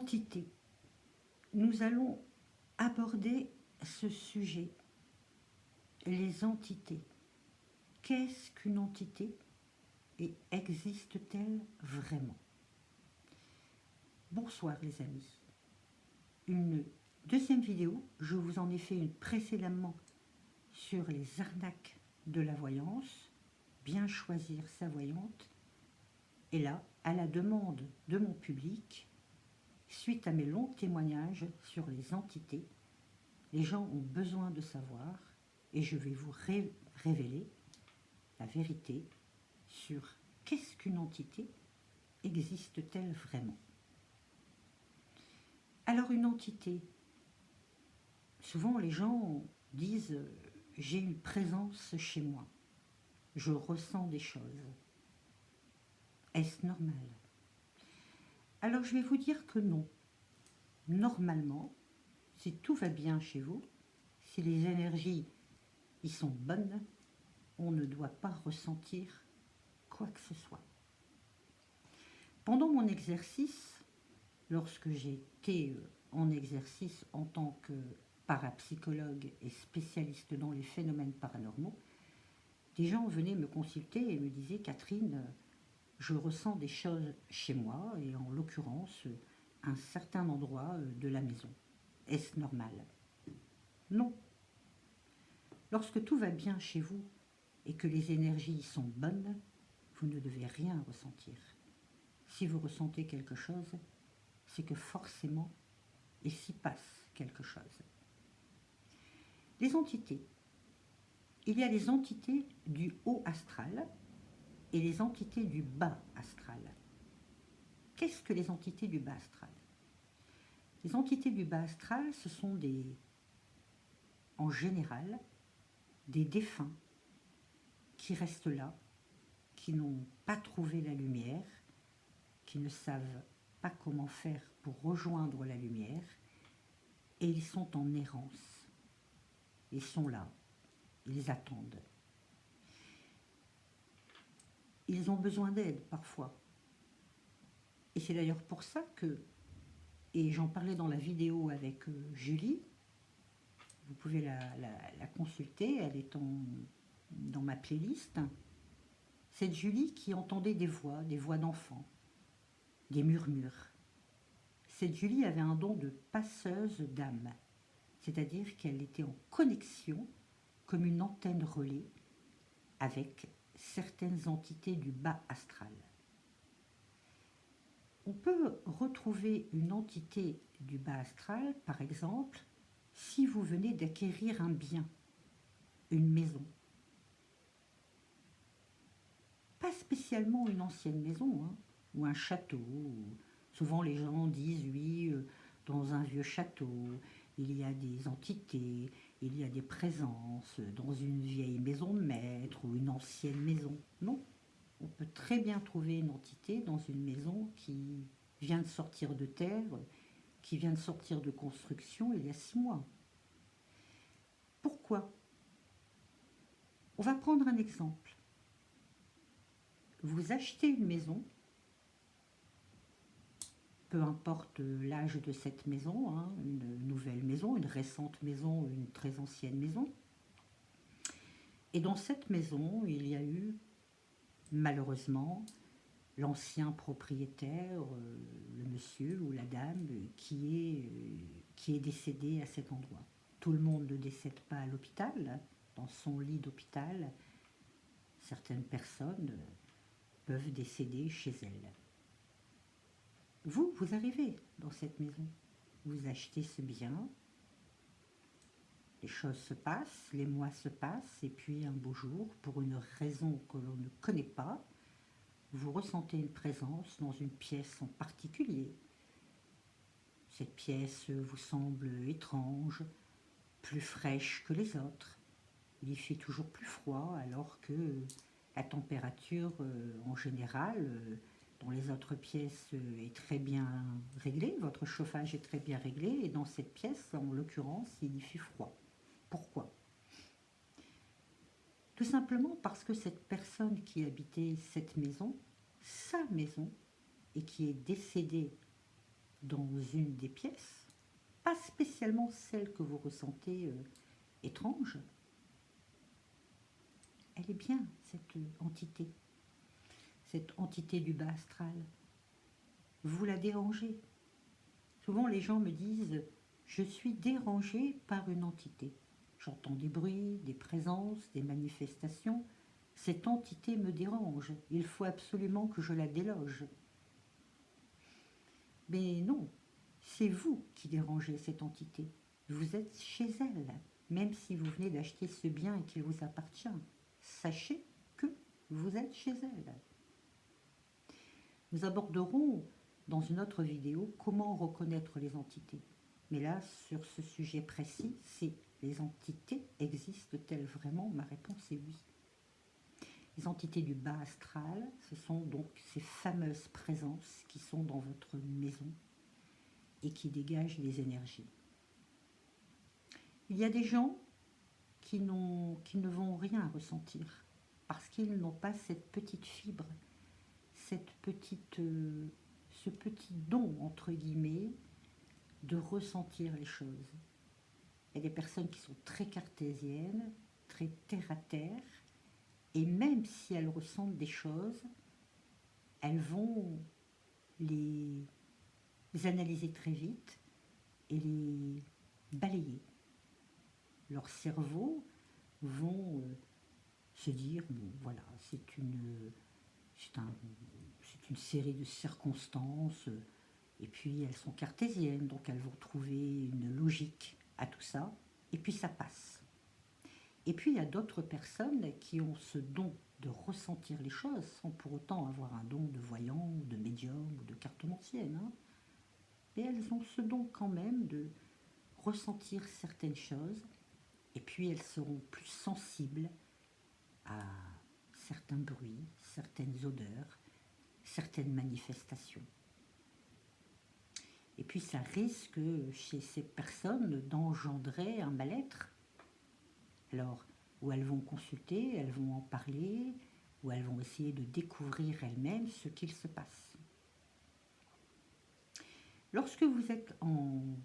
Entité. Nous allons aborder ce sujet, les entités. Qu'est-ce qu'une entité et existe-t-elle vraiment? Bonsoir les amis. Une deuxième vidéo, je vous en ai fait une précédemment sur les arnaques de la voyance, bien choisir sa voyante. Et là, à la demande de mon public, suite à mes longs témoignages sur les entités, les gens ont besoin de savoir et je vais vous révéler la vérité sur qu'est-ce qu'une entité, existe-t-elle vraiment? Alors une entité, souvent les gens disent j'ai une présence chez moi, je ressens des choses. Est-ce normal? Alors je vais vous dire que non. Normalement, si tout va bien chez vous, si les énergies y sont bonnes, on ne doit pas ressentir quoi que ce soit. Pendant mon exercice, lorsque j'ai été en exercice en tant que parapsychologue et spécialiste dans les phénomènes paranormaux, des gens venaient me consulter et me disaient « Catherine, je ressens des choses chez moi et en l'occurrence un certain endroit de la maison. Est-ce normal ?» Non. Lorsque tout va bien chez vous et que les énergies sont bonnes, vous ne devez rien ressentir. Si vous ressentez quelque chose, c'est que forcément, il s'y passe quelque chose. Les entités. Il y a les entités du haut astral et les entités du bas astral. Qu'est-ce que les entités du bas astral? Les entités du bas astral, ce sont en général, des défunts qui restent là, qui n'ont pas trouvé la lumière, qui ne savent pas comment faire pour rejoindre la lumière, et ils sont en errance. Ils sont là, ils attendent. Ils ont besoin d'aide parfois. Et c'est d'ailleurs pour ça que, et j'en parlais dans la vidéo avec Julie, vous pouvez la consulter, elle est dans ma playlist. C'est Julie qui entendait des voix d'enfants, des murmures. Cette Julie avait un don de passeuse d'âme, c'est-à-dire qu'elle était en connexion comme une antenne relais avec certaines entités du bas astral. On peut retrouver une entité du bas astral, par exemple, si vous venez d'acquérir un bien, une maison. Pas spécialement une ancienne maison, hein, ou un château. Souvent les gens disent, oui, dans un vieux château, il y a des entités, il y a des présences, dans une vieille maison de maître ou une ancienne maison. Non, on peut très bien trouver une entité dans une maison qui vient de sortir de terre, qui vient de sortir de construction il y a 6 mois. Pourquoi? On va prendre un exemple. Vous achetez une maison, peu importe l'âge de cette maison, hein, une nouvelle maison, une récente maison, une très ancienne maison. Et dans cette maison, il y a eu, malheureusement, l'ancien propriétaire, le monsieur ou la dame, qui est décédé à cet endroit. Tout le monde ne décède pas à l'hôpital, dans son lit d'hôpital. Certaines personnes peuvent décéder chez elles. Vous arrivez dans cette maison, vous achetez ce bien, les choses se passent, les mois se passent, et puis un beau jour, pour une raison que l'on ne connaît pas, vous ressentez une présence dans une pièce en particulier. Cette pièce vous semble étrange, plus fraîche que les autres. Il y fait toujours plus froid, alors que la température en général dans les autres pièces est très bien réglée, votre chauffage est très bien réglé, et dans cette pièce, en l'occurrence, il y fait froid. Pourquoi? Tout simplement parce que cette personne qui habitait cette maison, sa maison, et qui est décédée dans une des pièces, pas spécialement celle que vous ressentez étrange, elle est bien, cette entité du bas astral. Vous la dérangez. Souvent, les gens me disent, je suis dérangé par une entité. J'entends des bruits, des présences, des manifestations. Cette entité me dérange. Il faut absolument que je la déloge. Mais non, c'est vous qui dérangez cette entité. Vous êtes chez elle, même si vous venez d'acheter ce bien et qu'il vous appartient. Sachez que vous êtes chez elle. Nous aborderons dans une autre vidéo comment reconnaître les entités. Mais là, sur ce sujet précis, c'est les entités existent-elles vraiment? Ma réponse est oui. Les entités du bas astral, ce sont donc ces fameuses présences qui sont dans votre maison et qui dégagent des énergies. Il y a des gens qui ne vont rien ressentir parce qu'ils n'ont pas cette petite fibre, ce petit don, entre guillemets, de ressentir les choses. Il y a des personnes qui sont très cartésiennes, très terre-à-terre, et même si elles ressentent des choses, elles vont les analyser très vite et les balayer. Leur cerveau vont se dire, bon voilà, c'est une série de circonstances, et puis elles sont cartésiennes, donc elles vont trouver une logique à tout ça, et puis ça passe. Et puis il y a d'autres personnes qui ont ce don de ressentir les choses sans pour autant avoir un don de voyant, ou de médium, ou de cartomancienne. Et elles ont ce don quand même de ressentir certaines choses, et puis elles seront plus sensibles à certains bruits, certaines odeurs, certaines manifestations. Et puis ça risque chez ces personnes d'engendrer un mal-être. Alors, où elles vont consulter, elles vont en parler, où elles vont essayer de découvrir elles-mêmes ce qu'il se passe. Lorsque vous êtes en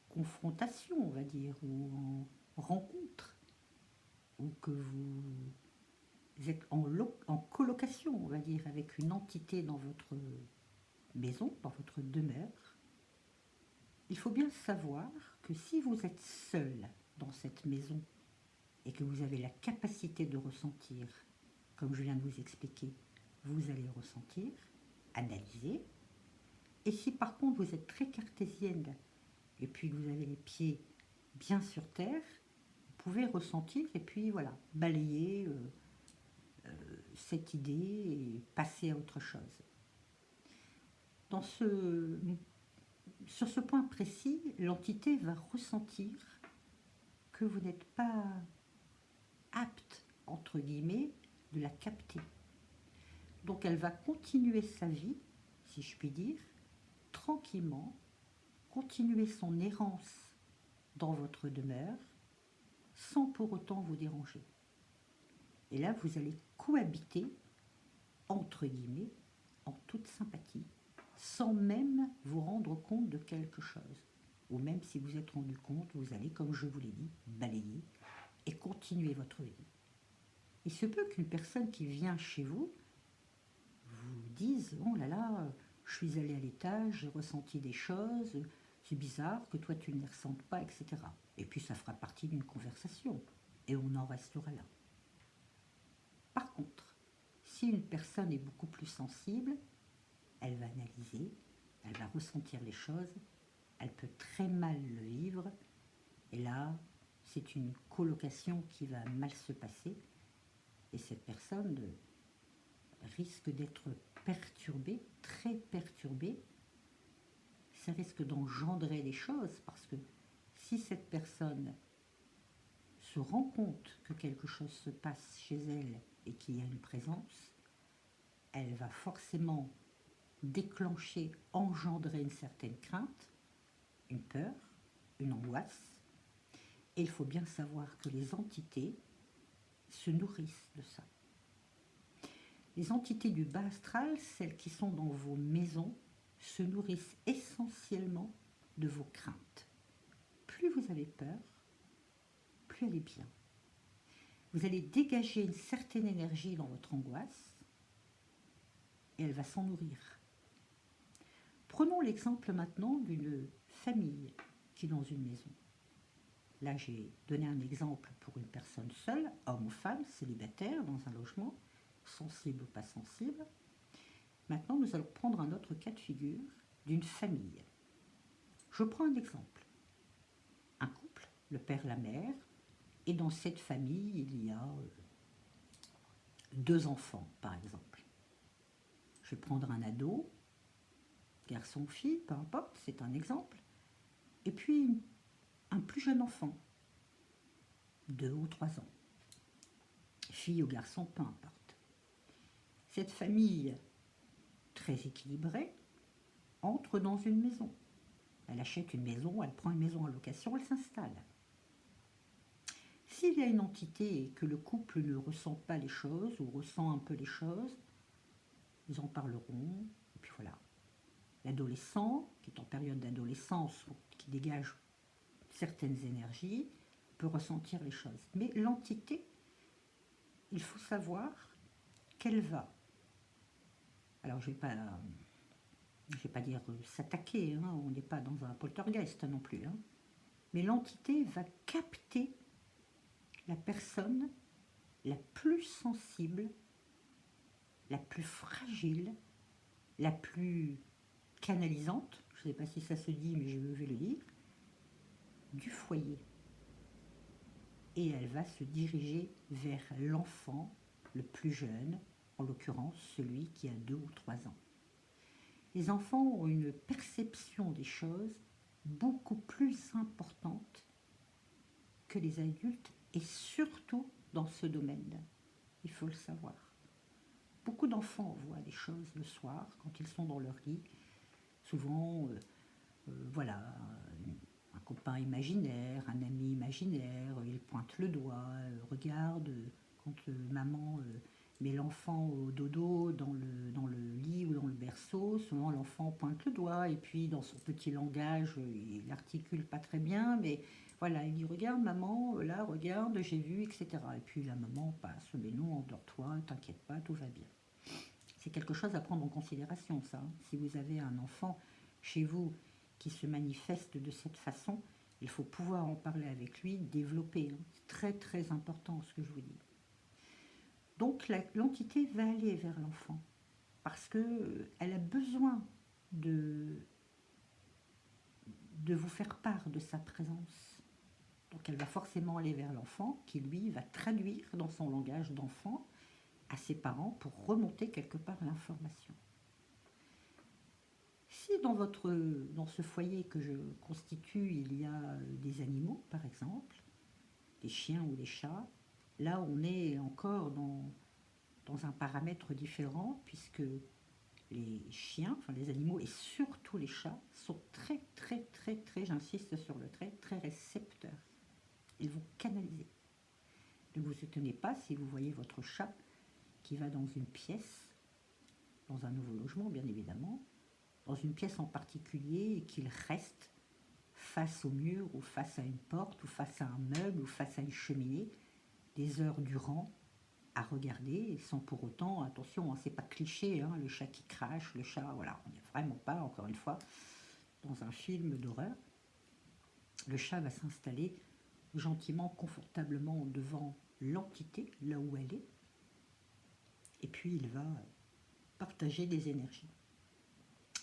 confrontation, on va dire, ou en rencontre, ou que vous êtes en colocation, on va dire, avec une entité dans votre maison, dans votre demeure, il faut bien savoir que si vous êtes seul dans cette maison et que vous avez la capacité de ressentir, comme je viens de vous expliquer, vous allez ressentir, analyser. Et si par contre vous êtes très cartésienne et puis vous avez les pieds bien sur terre, vous pouvez ressentir et puis voilà, balayer cette idée et passer à autre chose. Sur ce point précis, l'entité va ressentir que vous n'êtes pas apte, entre guillemets, de la capter. Donc elle va continuer sa vie, si je puis dire, tranquillement, continuer son errance dans votre demeure, sans pour autant vous déranger. Et là, vous allez cohabiter, entre guillemets, en toute sympathie, sans même vous rendre compte de quelque chose. Ou même si vous êtes rendu compte, vous allez, comme je vous l'ai dit, balayer et continuer votre vie. Il se peut qu'une personne qui vient chez vous vous dise « Oh là là, je suis allée à l'étage, j'ai ressenti des choses, c'est bizarre que toi tu ne les ressentes pas, etc. » Et puis ça fera partie d'une conversation et on en restera là. Par contre, si une personne est beaucoup plus sensible, elle va analyser, elle va ressentir les choses, elle peut très mal le vivre, et là, c'est une colocation qui va mal se passer, et cette personne risque d'être perturbée, très perturbée. Ça risque d'engendrer des choses, parce que si cette personne se rend compte que quelque chose se passe chez elle et qu'il y a une présence, elle va forcément déclencher, engendrer une certaine crainte, une peur, une angoisse. Et il faut bien savoir que les entités se nourrissent de ça. Les entités du bas astral, celles qui sont dans vos maisons, se nourrissent essentiellement de vos craintes. Plus vous avez peur, plus elle est bien. Vous allez dégager une certaine énergie dans votre angoisse et elle va s'en nourrir. Prenons l'exemple maintenant d'une famille qui est dans une maison. Là, j'ai donné un exemple pour une personne seule, homme ou femme, célibataire, dans un logement, sensible ou pas sensible. Maintenant, nous allons prendre un autre cas de figure d'une famille. Je prends un exemple. Un couple, le père, la mère, et dans cette famille, il y a 2 enfants, par exemple. Je vais prendre un ado, garçon ou fille, peu importe, c'est un exemple. Et puis, un plus jeune enfant, 2 ou 3 ans. Fille ou garçon, peu importe. Cette famille très équilibrée entre dans une maison. Elle achète une maison, elle prend une maison en location, elle s'installe. S'il y a une entité et que le couple ne ressent pas les choses ou ressent un peu les choses, ils en parleront, et puis voilà. L'adolescent, qui est en période d'adolescence, qui dégage certaines énergies, peut ressentir les choses. Mais l'entité, il faut savoir qu'elle va. Alors, je ne vais pas dire s'attaquer, hein, on n'est pas dans un poltergeist non plus. Hein. Mais l'entité va capter la personne la plus sensible, la plus fragile, la plus canalisante, je ne sais pas si ça se dit, mais je vais le dire, du foyer. Et elle va se diriger vers l'enfant le plus jeune, en l'occurrence celui qui a 2 ou 3 ans. Les enfants ont une perception des choses beaucoup plus importante que les adultes, et surtout dans ce domaine-là. Il faut le savoir. Beaucoup d'enfants voient des choses le soir quand ils sont dans leur lit. Souvent, voilà, un copain imaginaire, un ami imaginaire, il pointe le doigt, regarde quand maman met l'enfant au dodo dans le lit ou dans le berceau, souvent l'enfant pointe le doigt et puis dans son petit langage, il n'articule pas très bien, mais voilà, il dit regarde maman, là regarde, j'ai vu, etc. Et puis la maman passe, mais non, endors-toi, t'inquiète pas, tout va bien. C'est quelque chose à prendre en considération, ça. Si vous avez un enfant chez vous qui se manifeste de cette façon, il faut pouvoir en parler avec lui, développer. C'est très très important ce que je vous dis. Donc l'entité va aller vers l'enfant parce qu'elle a besoin de vous faire part de sa présence. Donc elle va forcément aller vers l'enfant qui lui va traduire dans son langage d'enfant à ses parents pour remonter quelque part l'information. Si dans ce foyer que je constitue, il y a des animaux, par exemple, des chiens ou des chats, là on est encore dans un paramètre différent, puisque les chiens, enfin les animaux et surtout les chats sont très très très très, j'insiste sur le trait, très récepteurs. Ils vont canaliser. Ne vous étonnez pas si vous voyez votre chat qui va dans une pièce, dans un nouveau logement bien évidemment, dans une pièce en particulier et qu'il reste face au mur ou face à une porte ou face à un meuble ou face à une cheminée des heures durant à regarder sans pour autant, attention, hein, c'est pas cliché, hein, le chat qui crache, le chat, voilà, on n'est vraiment pas, encore une fois, dans un film d'horreur. Le chat va s'installer gentiment, confortablement devant l'entité, là où elle est, et puis il va partager des énergies.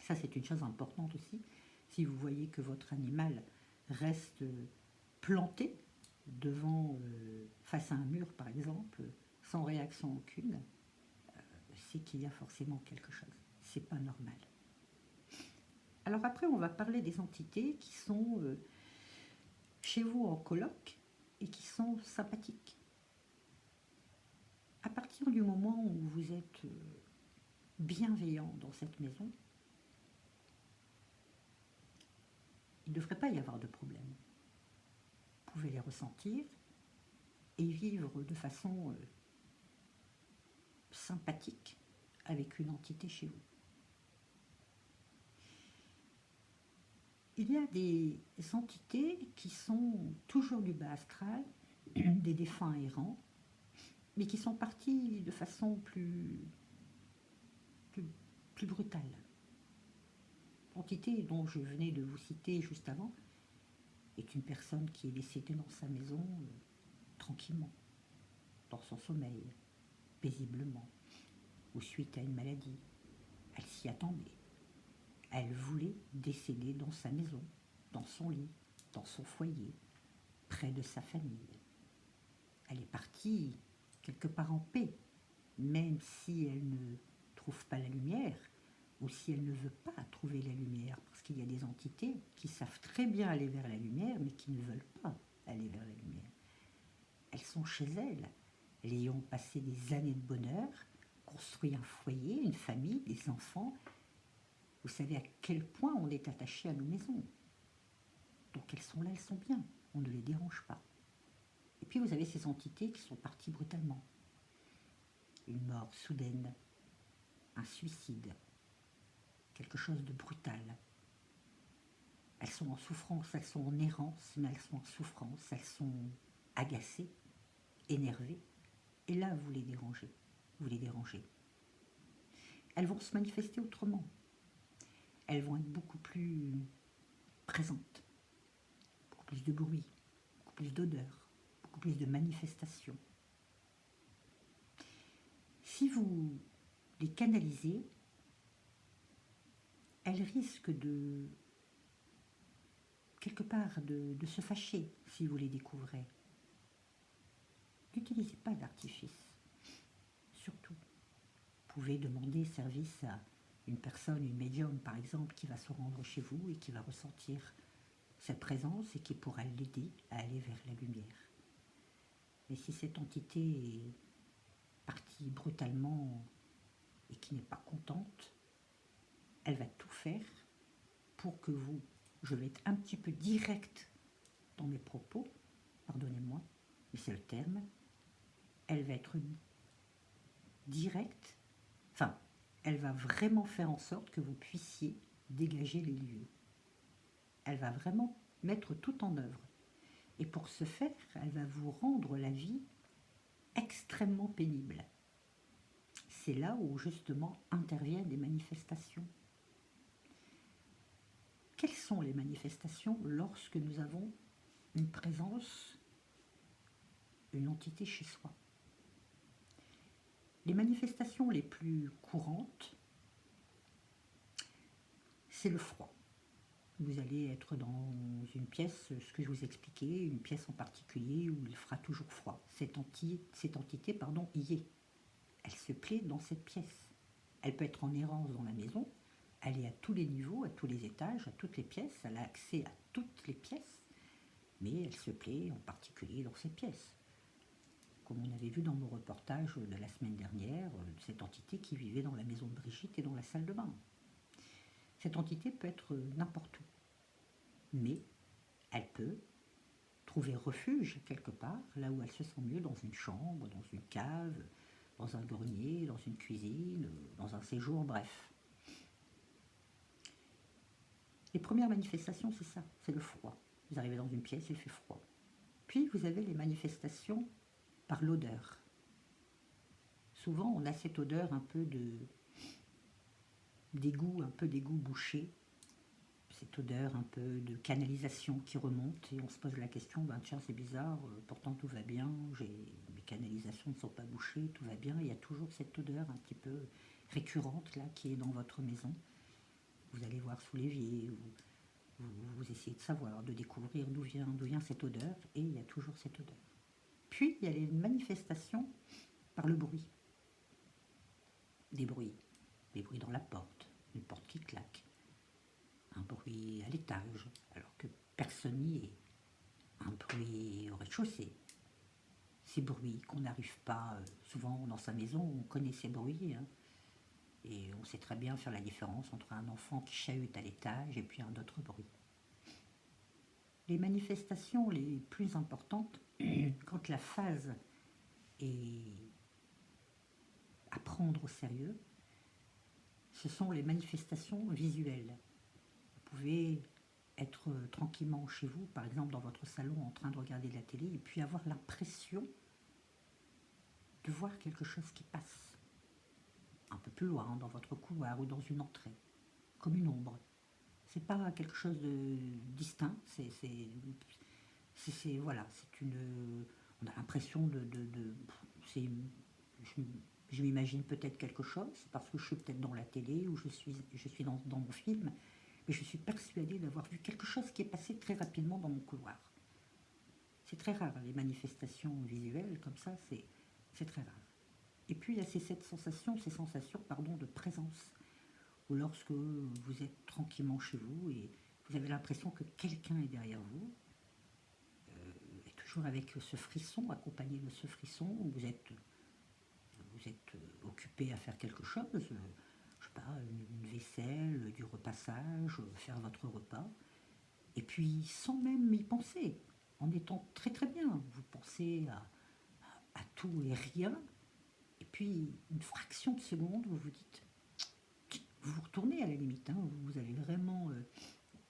Ça, c'est une chose importante aussi. Si vous voyez que votre animal reste planté devant, face à un mur par exemple, sans réaction aucune, c'est qu'il y a forcément quelque chose. C'est pas normal. Alors après, on va parler des entités qui sont chez vous en coloc et qui sont sympathiques. À partir du moment où vous êtes bienveillant dans cette maison, il ne devrait pas y avoir de problème. Vous pouvez les ressentir et vivre de façon sympathique avec une entité chez vous. Il y a des entités qui sont toujours du bas astral, des défunts errants, mais qui sont partis de façon plus, plus brutale. L'entité dont je venais de vous citer juste avant est une personne qui est décédée dans sa maison tranquillement, dans son sommeil, paisiblement, ou suite à une maladie. Elle s'y attendait. Elle voulait décéder dans sa maison, dans son lit, dans son foyer, près de sa famille. Elle est partie quelque part en paix, même si elle ne trouve pas la lumière, ou si elle ne veut pas trouver la lumière, parce qu'il y a des entités qui savent très bien aller vers la lumière, mais qui ne veulent pas aller vers la lumière. Elles sont chez elles, elles y ont passé des années de bonheur, construit un foyer, une famille, des enfants. Vous savez à quel point on est attaché à nos maisons. Donc elles sont là, elles sont bien, on ne les dérange pas. Et puis vous avez ces entités qui sont parties brutalement. Une mort soudaine, un suicide, quelque chose de brutal. Elles sont en souffrance, elles sont en errance, mais elles sont en souffrance, elles sont agacées, énervées. Et là, vous les dérangez, vous les dérangez. Elles vont se manifester autrement. Elles vont être beaucoup plus présentes, beaucoup plus de bruit, beaucoup plus d'odeurs, beaucoup plus de manifestations. Si vous les canalisez, elles risquent de, quelque part, de se fâcher si vous les découvrez. N'utilisez pas d'artifice, surtout. Vous pouvez demander service à une personne, une médium par exemple, qui va se rendre chez vous et qui va ressentir cette présence et qui pourra l'aider à aller vers la lumière. Mais si cette entité est partie brutalement et qui n'est pas contente, elle va tout faire pour que vous, je vais être un petit peu direct dans mes propos, pardonnez-moi, mais c'est le terme, elle va être directe, enfin, elle va vraiment faire en sorte que vous puissiez dégager les lieux. Elle va vraiment mettre tout en œuvre. Et pour ce faire, elle va vous rendre la vie extrêmement pénible. C'est là où justement interviennent les manifestations. Quelles sont les manifestations lorsque nous avons une présence, une entité chez soi? Les manifestations les plus courantes, c'est le froid. Vous allez être dans une pièce, ce que je vous expliquais, une pièce en particulier où il fera toujours froid. Cette entité y est. Elle se plaît dans cette pièce. Elle peut être en errance dans la maison, elle est à tous les niveaux, à tous les étages, à toutes les pièces, elle a accès à toutes les pièces, mais elle se plaît en particulier dans cette pièce. Comme on avait vu dans mon reportage de la semaine dernière, cette entité qui vivait dans la maison de Brigitte et dans la salle de bain. Cette entité peut être n'importe où, mais elle peut trouver refuge quelque part, là où elle se sent mieux, dans une chambre, dans une cave, dans un grenier, dans une cuisine, dans un séjour, bref. Les premières manifestations, c'est ça, c'est le froid. Vous arrivez dans une pièce, il fait froid. Puis vous avez les manifestations par l'odeur. Souvent, on a cette odeur un peu d'égout, un peu d'égout bouché, cette odeur un peu de canalisation qui remonte, et on se pose la question, ben tiens, c'est bizarre, pourtant tout va bien, mes canalisations ne sont pas bouchées, tout va bien. Il y a toujours cette odeur un petit peu récurrente là qui est dans votre maison. Vous allez voir sous l'évier, vous essayez de savoir, de découvrir d'où vient cette odeur, et il y a toujours cette odeur. Puis il y a les manifestations par le bruit. Des bruits dans la porte, une porte qui claque, un bruit à l'étage, alors que personne n'y est, un bruit au rez-de-chaussée. Ces bruits qu'on n'arrive pas, souvent dans sa maison, on connaît ces bruits, hein, et on sait très bien faire la différence entre un enfant qui chahute à l'étage et puis un autre bruit. Les manifestations les plus importantes, quand la phase est à prendre au sérieux, ce sont les manifestations visuelles. Vous pouvez être tranquillement chez vous, par exemple dans votre salon en train de regarder la télé, et puis avoir l'impression de voir quelque chose qui passe un peu plus loin, dans votre couloir ou dans une entrée, comme une ombre. C'est pas quelque chose de distinct, voilà, c'est une. On a l'impression c'est, je, je m'imagine peut-être quelque chose, parce que je suis peut-être dans la télé ou je suis dans mon film, mais je suis persuadée d'avoir vu quelque chose qui est passé très rapidement dans mon couloir. C'est très rare, les manifestations visuelles comme ça, c'est très rare. Et puis il y a ces sensations pardon, de présence, ou lorsque vous êtes tranquillement chez vous et vous avez l'impression que quelqu'un est derrière vous, et toujours avec ce frisson, accompagné de ce frisson, où vous êtes occupé à faire quelque chose, je sais pas, une vaisselle, du repassage, faire votre repas, et puis sans même y penser, en étant très très bien, vous pensez à tout et rien, et puis une fraction de seconde, vous vous dites, vous vous retournez à la limite, hein, vous avez vraiment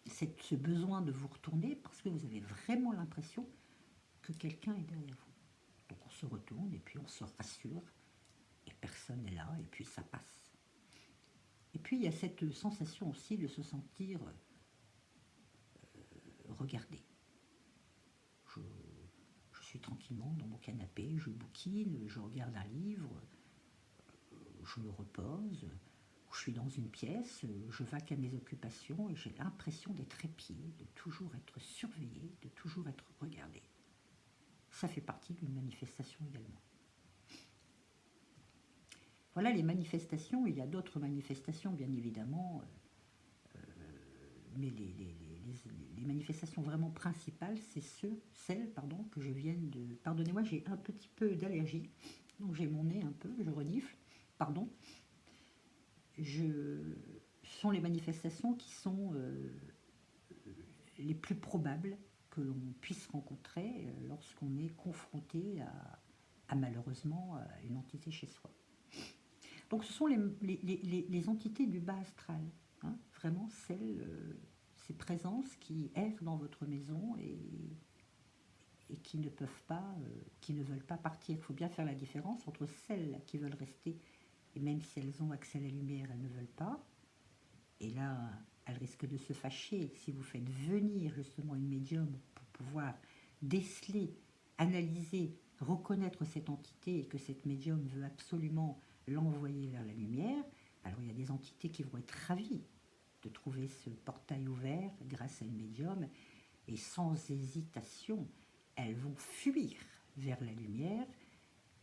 ce besoin de vous retourner parce que vous avez vraiment l'impression que quelqu'un est derrière vous. Donc on se retourne et puis on se rassure et personne n'est là et puis ça passe. Et puis il y a cette sensation aussi de se sentir regardé. Je, je suis tranquillement dans mon canapé, je bouquine, je regarde un livre, je me repose, je suis dans une pièce, je vaque à mes occupations et j'ai l'impression d'être épié, de toujours être surveillé, de toujours être regardé. Ça fait partie d'une manifestation également. Voilà les manifestations, il y a d'autres manifestations bien évidemment, mais les manifestations vraiment principales, c'est celles que je viens de... Pardonnez-moi, j'ai un petit peu d'allergie, donc j'ai mon nez un peu, je renifle, pardon. Ce sont les manifestations qui sont les plus probables que l'on puisse rencontrer lorsqu'on est confronté à malheureusement une entité chez soi. Donc ce sont les entités du bas astral, hein, vraiment ces présences qui errent dans votre maison et qui ne peuvent pas, qui ne veulent pas partir. Il faut bien faire la différence entre celles qui veulent rester, et même si elles ont accès à la lumière, elles ne veulent pas. Et là, elles risquent de se fâcher si vous faites venir justement une médium pour pouvoir déceler, analyser, reconnaître cette entité et que cette médium veut absolument l'envoyer vers la lumière. Alors il y a des entités qui vont être ravies de trouver ce portail ouvert grâce à une médium et sans hésitation, elles vont fuir vers la lumière,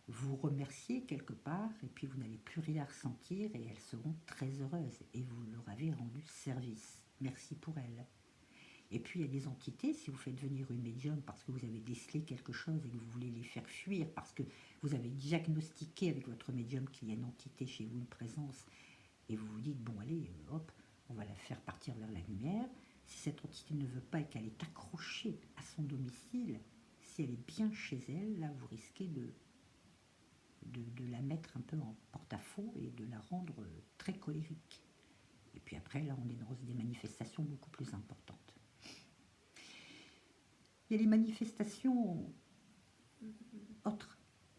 vous remercier quelque part et puis vous n'allez plus rien ressentir et elles seront très heureuses et vous leur avez rendu service. Merci pour elles. Et puis il y a des entités, si vous faites venir une médium parce que vous avez décelé quelque chose et que vous voulez les faire fuir, parce que vous avez diagnostiqué avec votre médium qu'il y a une entité chez vous, une présence, et vous vous dites, bon allez, hop, on va la faire partir vers la lumière. Si cette entité ne veut pas et qu'elle est accrochée à son domicile, si elle est bien chez elle, là vous risquez de la mettre un peu en porte-à-faux et de la rendre très colérique. Et puis après, là, on est dans des manifestations beaucoup plus importantes. Il y a les manifestations autres,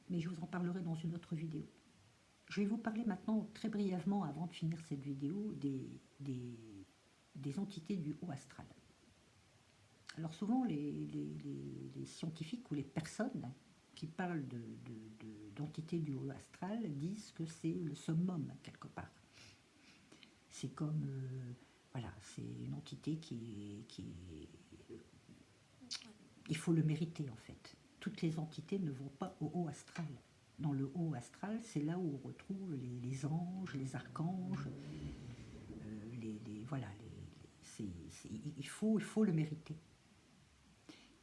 mais je vous en parlerai dans une autre vidéo. Je vais vous parler maintenant très brièvement, avant de finir cette vidéo, des entités du haut astral. Alors souvent, les scientifiques ou les personnes qui parlent d'entités du haut astral disent que c'est le summum, quelque part. C'est comme, voilà, c'est une entité il faut le mériter en fait. Toutes les entités ne vont pas au haut astral. Dans le haut astral, c'est là où on retrouve les anges, les archanges, voilà, il faut le mériter.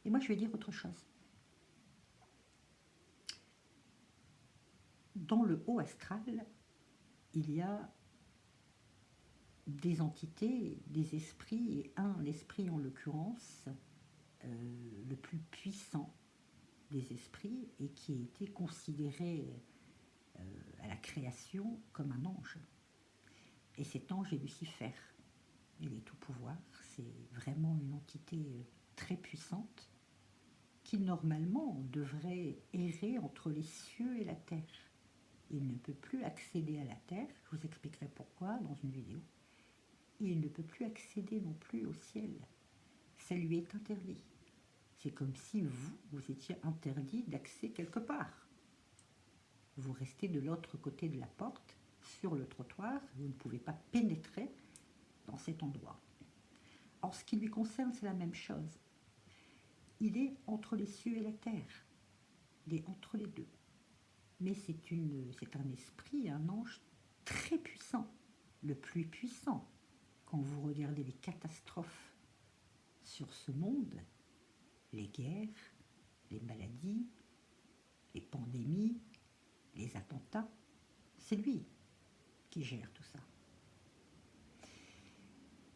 Et moi, je vais dire autre chose. Dans le haut astral, il y a des entités, des esprits, et un esprit en l'occurrence, le plus puissant des esprits, et qui a été considéré à la création comme un ange. Et cet ange est Lucifer. elle est tout pouvoir, c'est vraiment une entité très puissante qui normalement devrait errer entre les cieux et la terre. Il ne peut plus accéder à la terre, je vous expliquerai pourquoi dans une vidéo, et il ne peut plus accéder non plus au ciel. Ça lui est interdit. C'est comme si vous étiez interdit d'accès quelque part. Vous restez de l'autre côté de la porte, sur le trottoir, vous ne pouvez pas pénétrer dans cet endroit. En ce qui lui concerne, c'est la même chose. Il est entre les cieux et la terre. Il est entre les deux. Mais c'est un esprit, un ange très puissant, le plus puissant. Quand vous regardez les catastrophes sur ce monde, les guerres, les maladies, les pandémies, les attentats, c'est lui qui gère tout ça.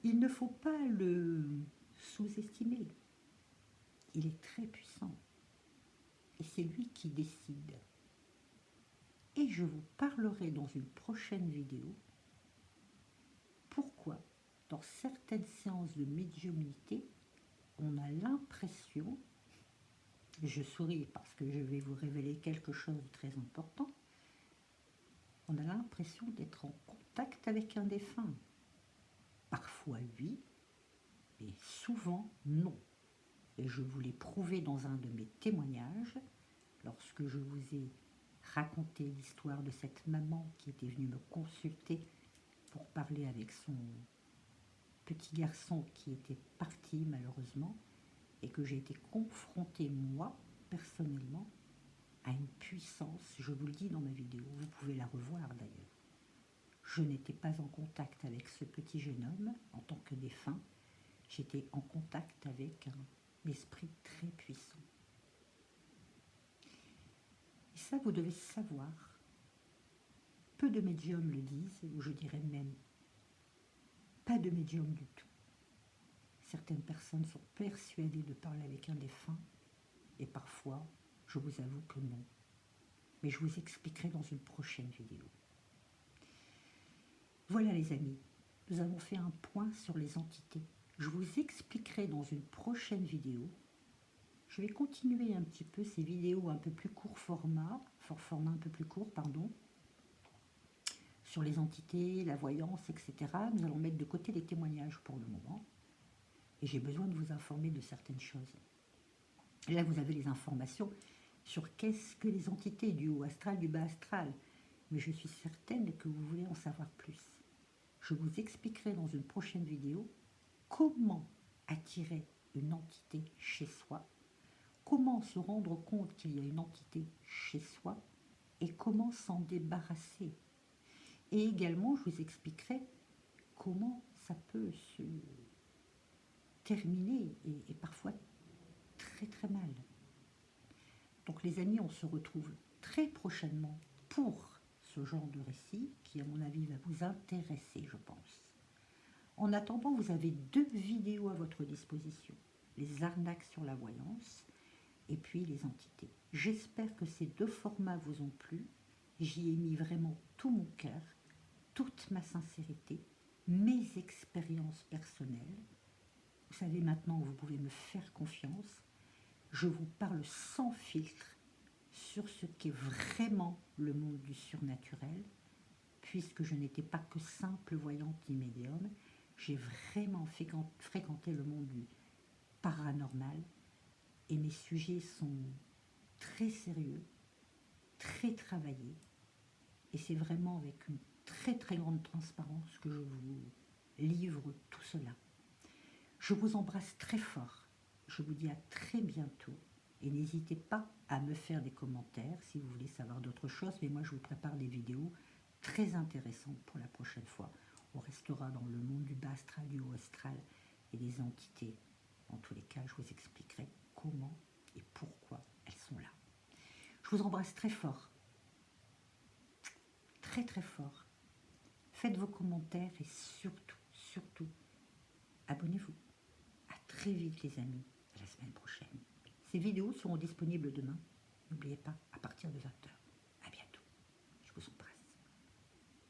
Il ne faut pas le sous-estimer. Il est très puissant. Et c'est lui qui décide. Et je vous parlerai dans une prochaine vidéo pourquoi, dans certaines séances de médiumnité, on a l'impression, je souris parce que je vais vous révéler quelque chose de très important, on a l'impression d'être en contact avec un défunt. Parfois oui, mais souvent non. Et je vous l'ai prouvé dans un de mes témoignages, lorsque je vous ai raconté l'histoire de cette maman qui était venue me consulter pour parler avec son petit garçon qui était parti malheureusement, et que j'ai été confrontée, moi, personnellement, à une puissance, je vous le dis dans ma vidéo, vous pouvez la revoir d'ailleurs. Je n'étais pas en contact avec ce petit jeune homme en tant que défunt, j'étais en contact avec un esprit très puissant. Et ça, vous devez savoir, peu de médiums le disent, ou je dirais même pas de médiums du tout. Certaines personnes sont persuadées de parler avec un défunt, et parfois, je vous avoue que non. Mais je vous expliquerai dans une prochaine vidéo. Voilà les amis, nous avons fait un point sur les entités. Je vous expliquerai dans une prochaine vidéo. Je vais continuer un petit peu ces vidéos un peu plus court format, un peu plus court, pardon, sur les entités, la voyance, etc. Nous allons mettre de côté les témoignages pour le moment. Et j'ai besoin de vous informer de certaines choses. Et là, vous avez les informations sur qu'est-ce que les entités du haut astral, du bas astral. Mais je suis certaine que vous voulez en savoir plus. Je vous expliquerai dans une prochaine vidéo comment attirer une entité chez soi, comment se rendre compte qu'il y a une entité chez soi et comment s'en débarrasser. Et également, je vous expliquerai comment ça peut se terminer et parfois très très mal. Donc les amis, on se retrouve très prochainement pour ce genre de récit qui, à mon avis, va vous intéresser, je pense. En attendant, vous avez 2 vidéos à votre disposition. Les arnaques sur la voyance et puis les entités. J'espère que ces 2 formats vous ont plu. J'y ai mis vraiment tout mon cœur, toute ma sincérité, mes expériences personnelles. Vous savez maintenant que vous pouvez me faire confiance. Je vous parle sans filtre sur ce qu'est vraiment le monde du surnaturel, puisque je n'étais pas que simple voyante ni médium, j'ai vraiment fréquenté le monde du paranormal et mes sujets sont très sérieux, très travaillés et c'est vraiment avec une très très grande transparence que je vous livre tout cela. Je vous embrasse très fort, je vous dis à très bientôt et n'hésitez pas à me faire des commentaires si vous voulez savoir d'autres choses, mais moi je vous prépare des vidéos très intéressantes pour la prochaine fois. On restera dans le monde du bas astral, du haut astral et des entités. En tous les cas, je vous expliquerai comment et pourquoi elles sont là. Je vous embrasse très fort, très très fort. Faites vos commentaires et surtout, surtout, abonnez-vous. À très vite les amis, à la semaine prochaine. Ces vidéos seront disponibles demain. N'oubliez pas, à partir de 20h.